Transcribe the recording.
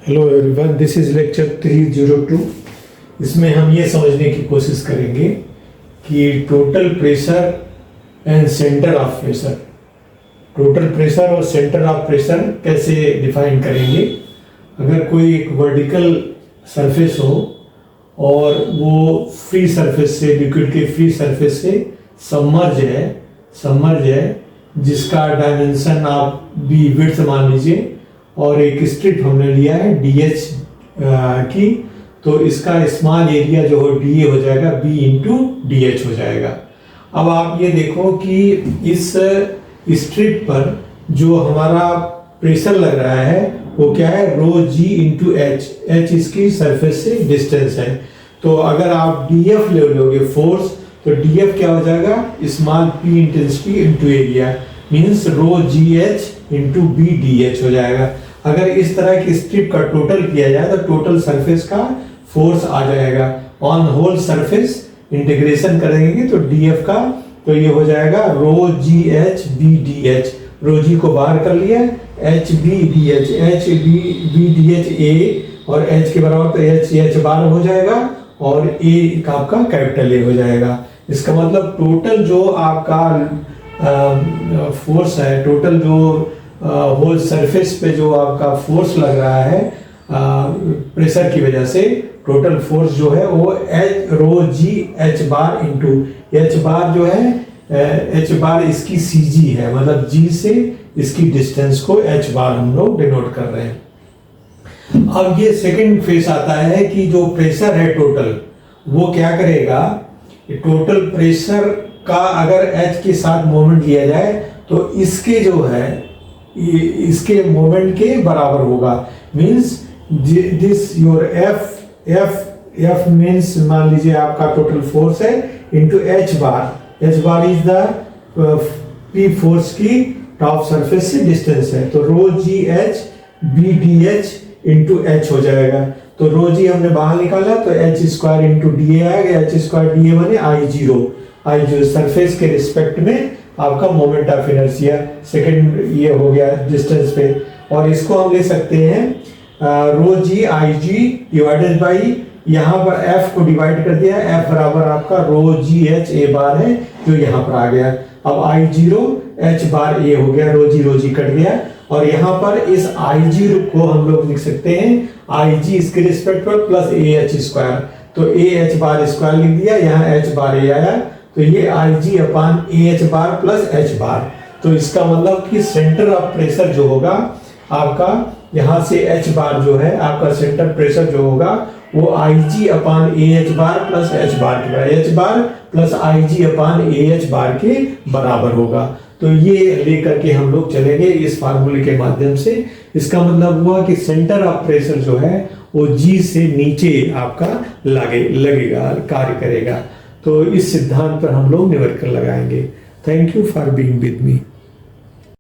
Hello everyone, this is lecture 302। इसमें हम ये समझने की कोशिश करेंगे कि total pressure and centre of pressure, total pressure और सेंटर ऑफ प्रेशर कैसे डिफाइन करेंगे। अगर कोई एक वर्टिकल सरफेस हो और वो फ्री सरफेस से, लिक्विड के फ्री सरफेस से सबमर्ज है जिसका डायमेंशन आप बी विड्थ मान लीजिए, और एक स्ट्रिप हमने लिया है DH की, तो इसका स्मॉल एरिया जो हो DA हो जाएगा, B इंटू DH हो जाएगा। अब आप ये देखो कि इस स्ट्रिप पर जो हमारा प्रेशर लग रहा है वो क्या है, रो जी इंटू एच इसकी सरफेस से डिस्टेंस है। तो अगर आप DF ले लोगे फोर्स, तो DF क्या हो जाएगा, small p intensity into area, means rho G H into B D H हो जाएगा। अगर इस तरह की स्ट्रिप का टोटल किया जाए तो टोटल सरफेस का फोर्स आ जाएगा ऑन होल सरफेस। इंटीग्रेशन करेंगे तो DF का, तो ये हो जाएगा rho G H B D H, rho G को बाहर कर लिया, H B D H, H B D H A, और एच के बराबर तो एच बार हो जाएगा, और ए का आपका कैपिटल ए हो जाएगा। इसका मतलब टोटल जो आपका फोर्स है, टोटल जो होल सरफेस पे जो आपका फोर्स लग रहा है प्रेशर की वजह से, टोटल फोर्स जो है वो H rho G H bar into H बार जो है, एच बार इसकी CG है, मतलब G से इसकी डिस्टेंस को एच बार हम लोग डिनोट कर रहे हैं। अब ये सेकंड फेस आता है कि जो प्रेशर है टोटल, वो क्या करेगा, टोटल प्रेशर का अगर H के साथ मोमेंट लिया जाए तो इसके जो है इसके मोमेंट के बराबर होगा। Means this your F means मान लीजिए आपका टोटल फोर्स है into H bar is the P force की टॉप सरफेस से डिस्टेंस है, तो rho G H B D H into H हो जाएगा। तो रो जी हमने बाहर निकाला तो H square into D A आएगा, एच स्क्वायर डी ए बने आई जीरो सरफेस के रिस्पेक्ट में आपका मोमेंट ऑफ इनर्शिया सेकंड ये हो गया डिस्टेंस पे। और इसको हम ले सकते हैं रो जी आई जी डिवाइडेड बाई, यहाँ पर F को डिवाइड कर दिया, F बराबर आपका रो जी एच ए बार है जो यहाँ पर आ गया। अब आई जीरो एच बार ए हो गया, रो जी कट गया, और यहाँ पर इस आई जीरो को हम लोग लिख सकते हैं आई जी इसके रिस्पेक्ट पर प्लस ए एच स्क्वायर, तो ए एच बार स्क्वायर लिख दिया, यहाँ एच बार ए आया, तो ये I G upon A H bar plus H bar. तो इसका मतलब कि सेंटर ऑफ प्रेशर जो होगा आपका, यहाँ से एच बार जो है आपका सेंटर प्रेशर जो होगा वो I G upon A H bar plus H bar के, H bar plus I G upon A H bar के बराबर होगा। तो ये लेकर के हम लोग चलेंगे इस फार्मूले के माध्यम से। इसका मतलब हुआ कि सेंटर ऑफ प्रेशर जो है वो जी से नीचे आपका लगेगा, कार्य करेगा। तो इस सिद्धांत पर हम लोग न्यूमेरिकल लगाएंगे। Thank you for being with me.